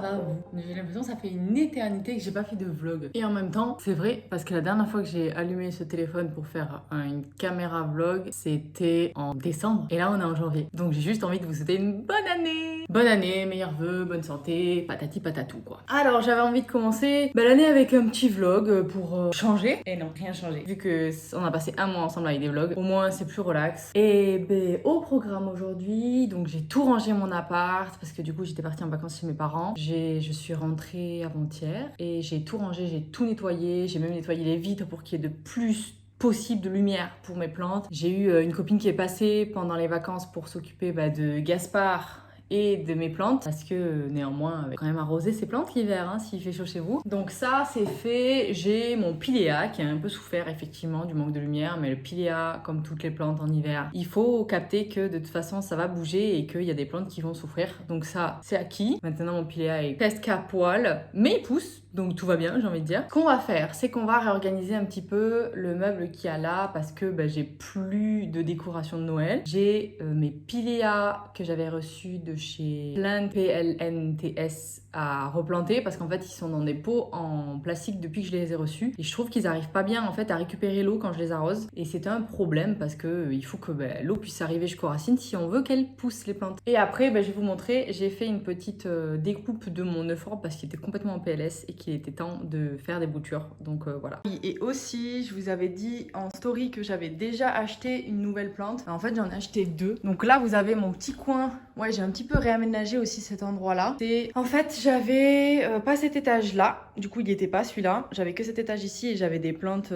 va vous? J'ai l'impression que ça fait une éternité que j'ai pas fait de vlog. Et en même temps, c'est vrai, parce que la dernière fois que j'ai allumé ce téléphone pour faire une caméra vlog, c'était en décembre. Et là, on est en janvier. Donc j'ai juste envie de vous souhaiter une bonne année. Bonne année, meilleurs vœux, bonne santé, patati patatou quoi. Alors j'avais envie de commencer l'année avec un petit vlog pour changer. Et non, rien changé. Vu que on a passé un mois ensemble avec des vlogs, au moins c'est plus relax. Et ben au programme aujourd'hui, donc j'ai tout rangé mon appart parce que du coup j'étais partie en vacances chez mes parents. Je suis rentrée avant-hier et j'ai tout rangé, j'ai tout nettoyé, j'ai même nettoyé les vitres pour qu'il y ait de plus possible de lumière pour mes plantes. J'ai eu une copine qui est passée pendant les vacances pour s'occuper de Gaspard et de mes plantes parce que néanmoins quand même arroser ces plantes l'hiver s'il fait chaud chez vous. Donc ça c'est fait. J'ai mon piléa qui a un peu souffert effectivement du manque de lumière, mais le piléa comme toutes les plantes en hiver, il faut capter que de toute façon ça va bouger et qu'il y a des plantes qui vont souffrir. Donc ça c'est acquis. Maintenant mon piléa est presque à poil mais il pousse, donc tout va bien, j'ai envie de dire. Ce qu'on va faire, c'est qu'on va réorganiser un petit peu le meuble qu'il y a là parce que j'ai plus de décoration de Noël. J'ai mes piléas que j'avais reçus de chez PLNTS à replanter parce qu'en fait ils sont dans des pots en plastique depuis que je les ai reçus et je trouve qu'ils arrivent pas bien en fait à récupérer l'eau quand je les arrose et c'est un problème parce que il faut que l'eau puisse arriver jusqu'aux racines si on veut qu'elles poussent les plantes. Et après je vais vous montrer, j'ai fait une petite découpe de mon euphorbes parce qu'il était complètement en PLS et qu'il était temps de faire des boutures, donc voilà. Et aussi je vous avais dit en story que j'avais déjà acheté une nouvelle plante. En fait j'en ai acheté deux, donc là vous avez mon petit coin. Ouais, j'ai un petit peu réaménagé aussi cet endroit-là. En fait, j'avais pas cet étage-là. Du coup, il n'y était pas celui-là. J'avais que cet étage ici et j'avais des plantes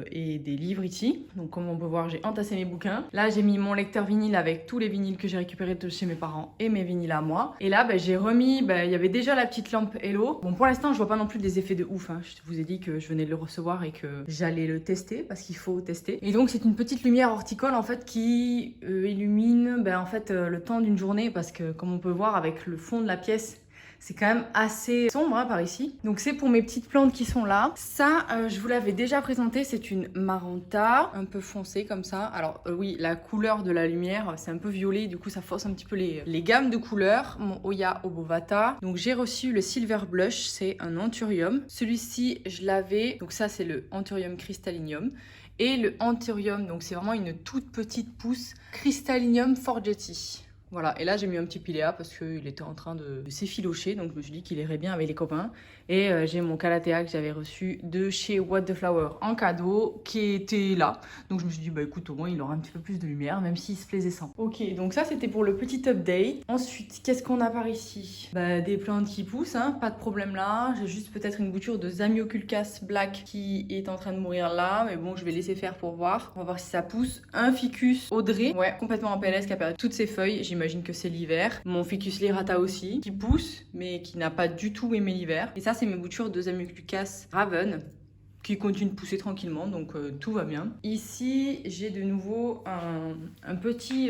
et des livres ici. Donc, comme on peut voir, j'ai entassé mes bouquins. Là, j'ai mis mon lecteur vinyle avec tous les vinyles que j'ai récupérés de chez mes parents et mes vinyles à moi. Et là, j'ai remis, il y avait déjà la petite lampe Hello. Bon, pour l'instant, je vois pas non plus des effets de ouf. Je vous ai dit que je venais de le recevoir et que j'allais le tester parce qu'il faut tester. Et donc, c'est une petite lumière horticole en fait qui illumine en fait, le temps d'une journée parce que comme on peut voir avec le fond de la pièce c'est quand même assez sombre par ici. Donc c'est pour mes petites plantes qui sont là. Ça je vous l'avais déjà présenté, c'est une Maranta un peu foncée comme ça. Alors oui, la couleur de la lumière c'est un peu violet, du coup ça force un petit peu les gammes de couleurs. Mon Oya Obovata. Donc j'ai reçu le Silver Blush, c'est un Anthurium. Celui-ci je l'avais, donc ça c'est le Anthurium Crystallinium. Et le Anthurium, donc c'est vraiment une toute petite pousse Crystallinium Forgetti. Voilà, et là j'ai mis un petit piléa parce qu'il était en train de s'effilocher, donc je me suis dit qu'il irait bien avec les copains. Et j'ai mon calathea que j'avais reçu de chez What the Flower en cadeau, qui était là. Donc je me suis dit, écoute, au moins il aura un petit peu plus de lumière, même s'il se plaisait sans. Ok, donc ça c'était pour le petit update. Ensuite, qu'est-ce qu'on a par ici? Des plantes qui poussent, pas de problème là. J'ai juste peut-être une bouture de Zamioculcas Black qui est en train de mourir là, mais bon, je vais laisser faire pour voir. On va voir si ça pousse. Un ficus Audrey, ouais, complètement en PLS qui a perdu toutes ses feuilles. J'imagine que c'est l'hiver. Mon ficus lirata aussi, qui pousse, mais qui n'a pas du tout aimé l'hiver. Et ça, c'est mes boutures de Zamioculcas Raven, qui continuent de pousser tranquillement, donc tout va bien. Ici, j'ai de nouveau un petit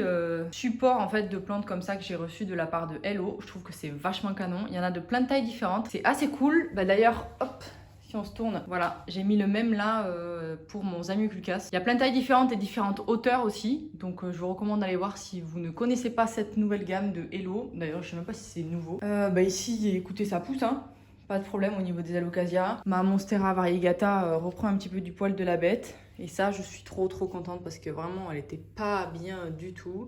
support en fait de plantes comme ça que j'ai reçu de la part de Hello. Je trouve que c'est vachement canon. Il y en a de plein de tailles différentes. C'est assez cool. D'ailleurs, hop, si on se tourne, voilà, j'ai mis le même là pour mon Zamioculcas. Il y a plein de tailles différentes et différentes hauteurs aussi. Donc je vous recommande d'aller voir si vous ne connaissez pas cette nouvelle gamme de Hello. D'ailleurs, je sais même pas si c'est nouveau. Ici, écoutez, ça pousse, pas de problème au niveau des alocasia. Ma Monstera variegata reprend un petit peu du poil de la bête. Et ça, je suis trop contente parce que vraiment, elle était pas bien du tout.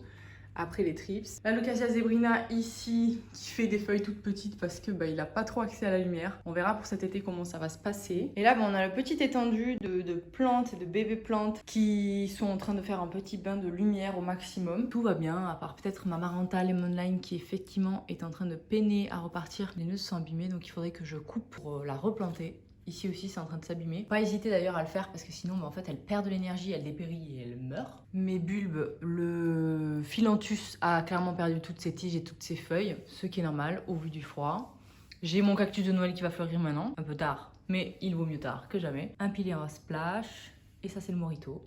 Après les trips. L'Alocasia zebrina ici qui fait des feuilles toutes petites parce que il a pas trop accès à la lumière. On verra pour cet été comment ça va se passer. Et là on a le petit étendu de plantes et de bébés plantes qui sont en train de faire un petit bain de lumière au maximum. Tout va bien à part peut-être ma Maranta Lemonline qui effectivement est en train de peiner à repartir. Les nœuds sont abîmés donc il faudrait que je coupe pour la replanter. Ici aussi, c'est en train de s'abîmer. Pas hésiter d'ailleurs à le faire parce que sinon, en fait, elle perd de l'énergie, elle dépérit et elle meurt. Mes bulbes, le Philanthus a clairement perdu toutes ses tiges et toutes ses feuilles, ce qui est normal au vu du froid. J'ai mon cactus de Noël qui va fleurir maintenant, un peu tard, mais il vaut mieux tard que jamais. Un piléa splash, et ça c'est le Morito.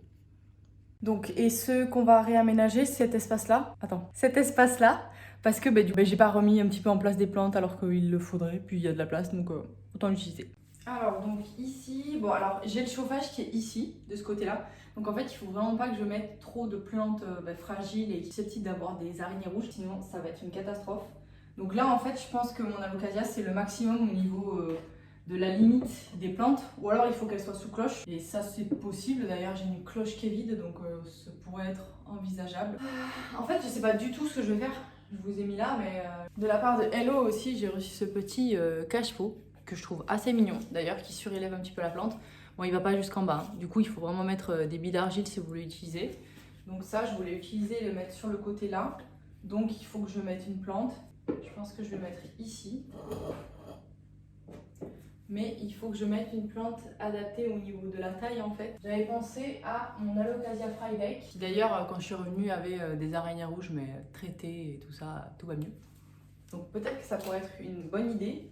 Donc, et ce qu'on va réaménager, cet espace-là. Attends, cet espace-là, parce que j'ai pas remis un petit peu en place des plantes alors qu'il le faudrait, puis il y a de la place, donc autant l'utiliser. Alors donc ici, j'ai le chauffage qui est ici, de ce côté-là. Donc en fait il faut vraiment pas que je mette trop de plantes fragiles et susceptibles d'avoir des araignées rouges, sinon ça va être une catastrophe. Donc là, en fait, je pense que mon alocasia, c'est le maximum au niveau de la limite des plantes. Ou alors, il faut qu'elle soit sous cloche. Et ça, c'est possible. D'ailleurs, j'ai une cloche qui est vide, donc ça pourrait être envisageable. En fait, je sais pas du tout ce que je vais faire. Je vous ai mis là, mais de la part de Hello aussi, j'ai reçu ce petit cache-pot que je trouve assez mignon, d'ailleurs, qui surélève un petit peu la plante. Bon, il va pas jusqu'en bas, hein. Du coup, il faut vraiment mettre des billes d'argile si vous voulez l'utiliser. Donc ça, je voulais utiliser et le mettre sur le côté là. Donc, il faut que je mette une plante. Je pense que je vais mettre ici. Mais il faut que je mette une plante adaptée au niveau de la taille en fait. J'avais pensé à mon Alocasia Friday, qui d'ailleurs quand je suis revenue avait des araignées rouges mais traitées et tout ça, tout va mieux. Donc peut-être que ça pourrait être une bonne idée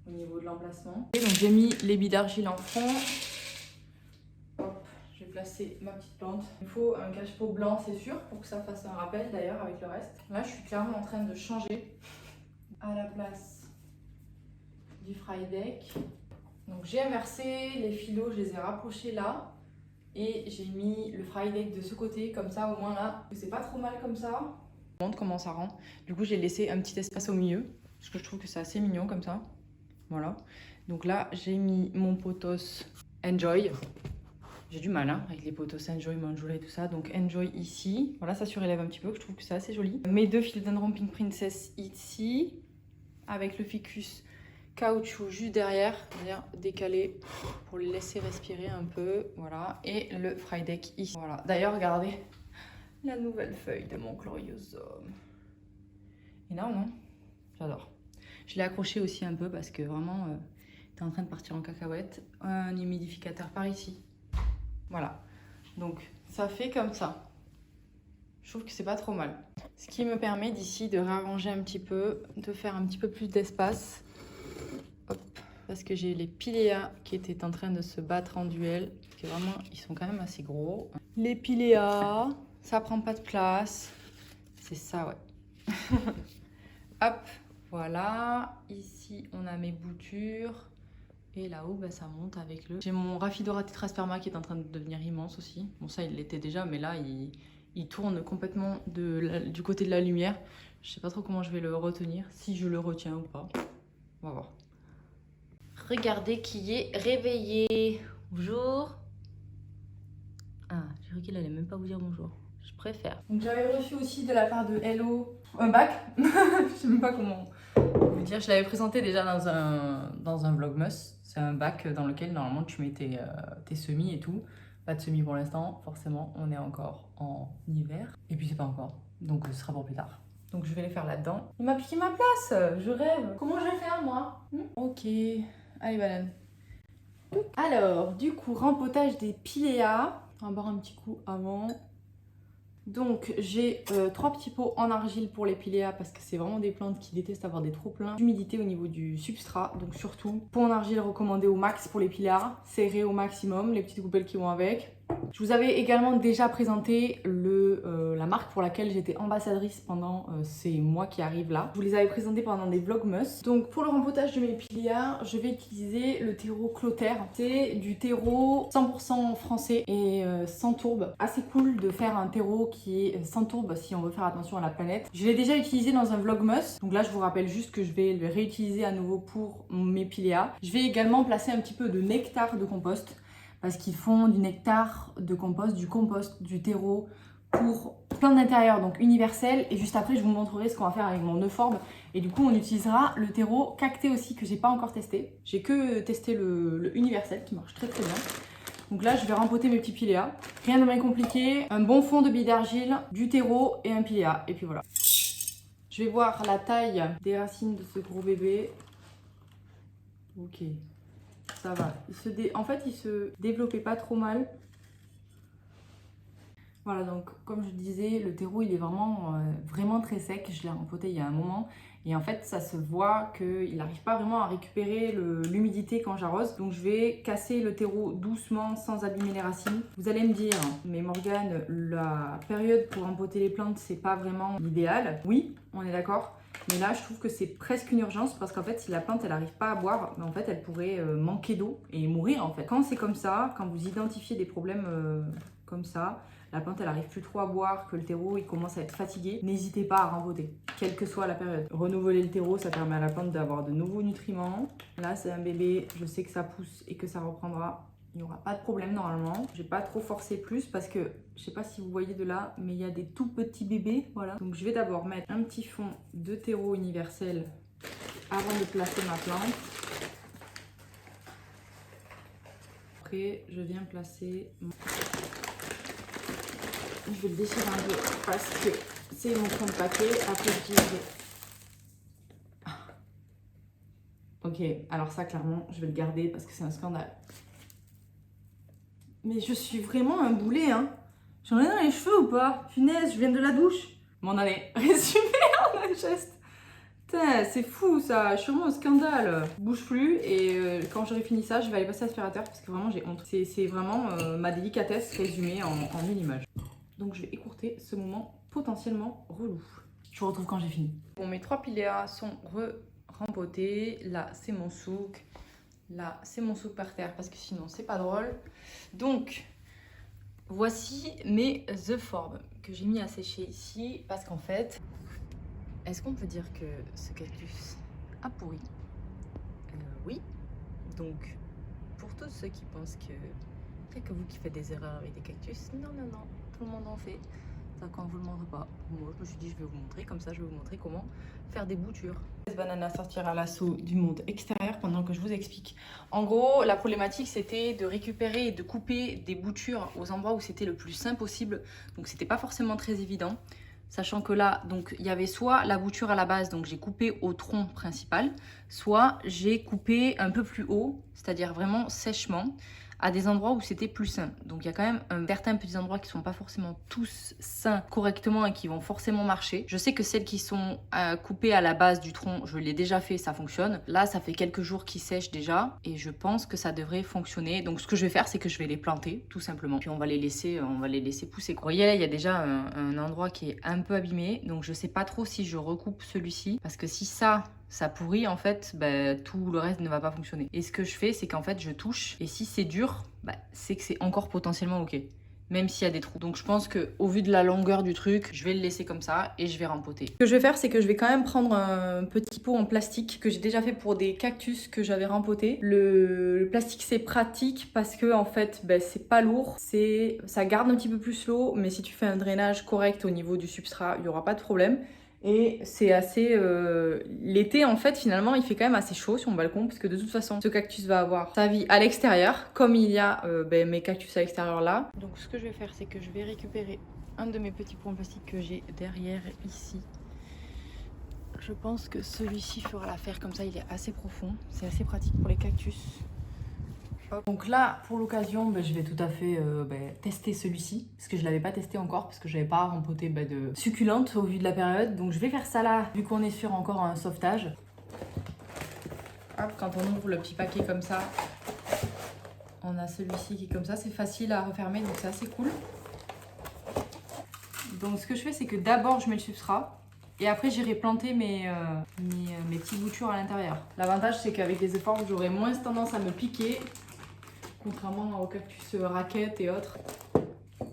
au niveau de l'emplacement. Et donc j'ai mis les billes d'argile en fond. Hop, je vais placer ma petite plante. Il faut un cache-pot blanc c'est sûr pour que ça fasse un rappel d'ailleurs avec le reste. Là je suis clairement en train de changer à la place du fry deck. Donc j'ai inversé les filos, je les ai rapprochés là et j'ai mis le fry deck de ce côté comme ça au moins là c'est pas trop mal comme ça. Je montre comment ça rentre. Du coup j'ai laissé un petit espace au milieu parce que je trouve que c'est assez mignon comme ça. Voilà. Donc là j'ai mis mon potos Enjoy. J'ai du mal hein, avec les potos Enjoy, Manjula et tout ça. Donc Enjoy ici. Voilà, ça surélève un petit peu, je trouve que c'est assez joli. Mes deux philodendron Pink Princess ici avec le ficus caoutchouc juste derrière, c'est-à-dire décalé pour les laisser respirer un peu, voilà, et le fry deck ici. Voilà. D'ailleurs, regardez la nouvelle feuille de mon Gloriosum. Énorme, non? J'adore. Je l'ai accroché aussi un peu parce que vraiment, t'es en train de partir en cacahuète. Un humidificateur par ici. Voilà. Donc, ça fait comme ça. Je trouve que c'est pas trop mal. Ce qui me permet d'ici de réarranger un petit peu, de faire un petit peu plus d'espace. Hop, parce que j'ai les piléas qui étaient en train de se battre en duel. Parce que vraiment, ils sont quand même assez gros. Les piléas, ça prend pas de place. C'est ça, ouais. Hop, voilà. Ici, on a mes boutures. Et là-haut, bah, ça monte avec le... J'ai mon Rhaphidophora tetrasperma qui est en train de devenir immense aussi. Bon, ça, il l'était déjà, mais là, il tourne complètement du côté de la lumière. Je sais pas trop comment je vais le retenir, si je le retiens ou pas. On va voir. Regardez qui est réveillé. Bonjour. Ah, j'ai cru qu'il allait même pas vous dire bonjour. Je préfère. Donc j'avais reçu aussi de la part de Hello un bac. Je sais même pas comment vous dire. Je l'avais présenté déjà dans un vlogmas. C'est un bac dans lequel normalement tu mets tes semis et tout. Pas de semis pour l'instant, forcément. On est encore en hiver. Et puis c'est pas encore. Donc ce sera pour plus tard. Donc je vais les faire là-dedans. Il m'a piqué ma place. Je rêve. Comment je vais faire moi? Ok. Allez, banane. Alors, du coup, rempotage des piléas. On va boire un petit coup avant. Donc, j'ai 3 petits pots en argile pour les piléas parce que c'est vraiment des plantes qui détestent avoir des trop-pleins d'humidité au niveau du substrat. Donc, surtout, pot en argile recommandé au max pour les piléas, serré au maximum, les petites coupelles qui vont avec. Je vous avais également déjà présenté la marque pour laquelle j'étais ambassadrice pendant ces mois qui arrivent là. Je vous les avais présentés pendant des vlogmas. Donc pour le rempotage de mes piléas, je vais utiliser le terreau Clotaire. C'est du terreau 100% français et sans tourbe. Assez cool de faire un terreau qui est sans tourbe si on veut faire attention à la planète. Je l'ai déjà utilisé dans un vlogmas. Donc là je vous rappelle juste que je vais le réutiliser à nouveau pour mes piléas. Je vais également placer un petit peu de nectar de compost. Parce qu'ils font du nectar de compost, du terreau pour plein d'intérieurs, donc universel. Et juste après, je vous montrerai ce qu'on va faire avec mon Euphorbe. Et du coup, on utilisera le terreau cacté aussi, que j'ai pas encore testé. J'ai que testé le universel, qui marche très très bien. Donc là, je vais rempoter mes petits piléas. Rien de bien compliqué. Un bon fond de billes d'argile, du terreau et un piléa. Et puis voilà. Je vais voir la taille des racines de ce gros bébé. Ok. Ça va. En fait, il se développait pas trop mal. Voilà, donc comme je disais, le terreau, il est vraiment très sec. Je l'ai rempoté il y a un moment. Et en fait, ça se voit qu'il n'arrive pas vraiment à récupérer l'humidité quand j'arrose. Donc je vais casser le terreau doucement, sans abîmer les racines. Vous allez me dire, mais Morgane, la période pour rempoter les plantes, c'est pas vraiment l'idéal. Oui, on est d'accord. Mais là, je trouve que c'est presque une urgence parce qu'en fait, si la plante, elle n'arrive pas à boire, en fait, elle pourrait manquer d'eau et mourir en fait. Quand c'est comme ça, quand vous identifiez des problèmes comme ça, la plante elle arrive plus trop à boire, que le terreau il commence à être fatigué, n'hésitez pas à rempoter, quelle que soit la période. Renouveler le terreau, ça permet à la plante d'avoir de nouveaux nutriments. Là c'est un bébé, je sais que ça pousse et que ça reprendra. Il n'y aura pas de problème normalement. Je vais pas trop forcer plus parce que je sais pas si vous voyez de là, mais il y a des tout petits bébés, voilà. Donc je vais d'abord mettre un petit fond de terreau universel avant de placer ma plante. Après, je viens placer. Je vais le déchirer un peu parce que c'est mon fond de paquet. Après, je dirais. Ok, alors ça, clairement, je vais le garder parce que c'est un scandale. Mais je suis vraiment un boulet, hein. J'en ai dans les cheveux ou pas? Punaise, je viens de la douche. Bon, allez, résumé en un geste. Putain, c'est fou ça, je suis vraiment au scandale. Je bouge plus et quand j'aurai fini ça, je vais aller passer à l'aspirateur parce que vraiment j'ai honte. C'est vraiment ma délicatesse résumée en une image. Donc je vais écourter ce moment potentiellement relou. Je vous retrouve quand j'ai fini. Bon, mes 3 piléas sont rempotés. Là, c'est mon souk. Là, c'est mon souk par terre parce que sinon, c'est pas drôle. Donc, voici mes euphorbes que j'ai mis à sécher ici parce qu'en fait, est-ce qu'on peut dire que ce cactus a pourri? Oui. Donc, pour tous ceux qui pensent que il n'y a que vous qui faites des erreurs avec des cactus, non, non, non, tout le monde en fait. Ça, quand on vous le montre pas. Moi, je me suis dit, je vais vous montrer, comme ça, je vais vous montrer comment faire des boutures. Cette banane à sortir à l'assaut du monde extérieur pendant que je vous explique. En gros, la problématique, c'était de récupérer et de couper des boutures aux endroits où c'était le plus simple possible. Donc, c'était pas forcément très évident. Sachant que là, donc il y avait soit la bouture à la base, donc j'ai coupé au tronc principal, soit j'ai coupé un peu plus haut, c'est-à-dire vraiment sèchement, à des endroits où c'était plus sain. Donc il y a quand même certains petits endroits qui sont pas forcément tous sains correctement et qui vont forcément marcher. Je sais que celles qui sont coupées à la base du tronc, je l'ai déjà fait, ça fonctionne. Là, ça fait quelques jours qu'ils sèchent déjà et je pense que ça devrait fonctionner. Donc ce que je vais faire, c'est que je vais les planter, tout simplement. Puis on va les laisser pousser. Vous voyez, là, il y a déjà un endroit qui est un peu abîmé. Donc je sais pas trop si je recoupe celui-ci. Parce que si ça pourrit, en fait, bah, tout le reste ne va pas fonctionner. Et ce que je fais, c'est qu'en fait, je touche. Et si c'est dur, bah, c'est que c'est encore potentiellement ok. Même s'il y a des trous. Donc je pense qu'au vu de la longueur du truc, je vais le laisser comme ça et je vais rempoter. Ce que je vais faire, c'est que je vais quand même prendre un petit pot en plastique que j'ai déjà fait pour des cactus que j'avais rempotés. Le plastique, c'est pratique parce que en fait, bah, c'est pas lourd. Ça garde un petit peu plus l'eau, mais si tu fais un drainage correct au niveau du substrat, il n'y aura pas de problème. Et c'est assez... L'été, en fait, finalement, il fait quand même assez chaud sur mon balcon parce que de toute façon, ce cactus va avoir sa vie à l'extérieur, comme il y a mes cactus à l'extérieur là. Donc, ce que je vais faire, c'est que je vais récupérer un de mes petits pots en plastique que j'ai derrière ici. Je pense que celui-ci fera l'affaire, comme ça, il est assez profond. C'est assez pratique pour les cactus. Donc là, pour l'occasion, je vais tout à fait tester celui-ci, parce que je ne l'avais pas testé encore, parce que je n'avais pas rempoté de succulentes au vu de la période. Donc je vais faire ça là, vu qu'on est sur encore un sauvetage. Hop, quand on ouvre le petit paquet comme ça, on a celui-ci qui est comme ça, c'est facile à refermer, donc c'est assez cool. Donc ce que je fais, c'est que d'abord je mets le substrat, et après j'irai planter mes petites boutures à l'intérieur. L'avantage, c'est qu'avec les efforts, j'aurai moins tendance à me piquer, contrairement aux cactus raquettes et autres.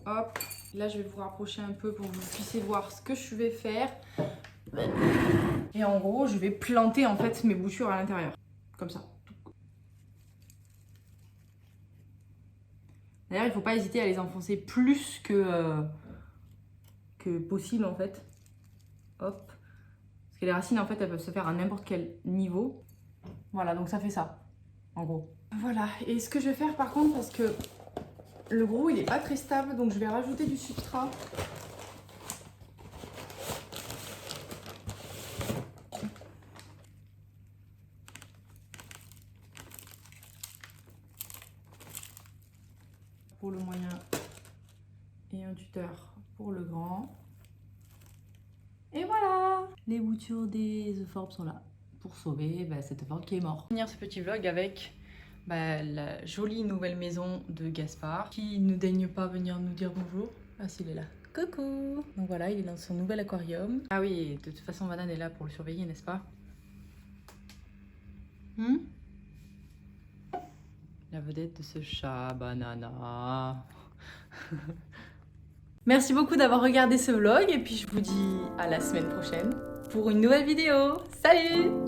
Hop, là je vais vous rapprocher un peu pour que vous puissiez voir ce que je vais faire. Et en gros, je vais planter en fait mes boutures à l'intérieur, comme ça. D'ailleurs, il ne faut pas hésiter à les enfoncer plus que possible en fait. Hop. Parce que les racines en fait, elles peuvent se faire à n'importe quel niveau. Voilà, donc ça fait ça, en gros. Voilà, et ce que je vais faire par contre, parce que le gros il est pas très stable, donc je vais rajouter du substrat. Pour le moyen et un tuteur pour le grand. Et voilà, les boutures des euphorbes sont là pour sauver cet euphorbe qui est mort. Finir ce petit vlog avec la jolie nouvelle maison de Gaspard qui ne daigne pas venir nous dire bonjour. Ah s'il est là. Coucou. Donc voilà, il est dans son nouvel aquarium. Ah oui, de toute façon Banane est là pour le surveiller, n'est-ce pas? La vedette de ce chat, Banana. Merci beaucoup d'avoir regardé ce vlog et puis je vous dis à la semaine prochaine pour une nouvelle vidéo. Salut!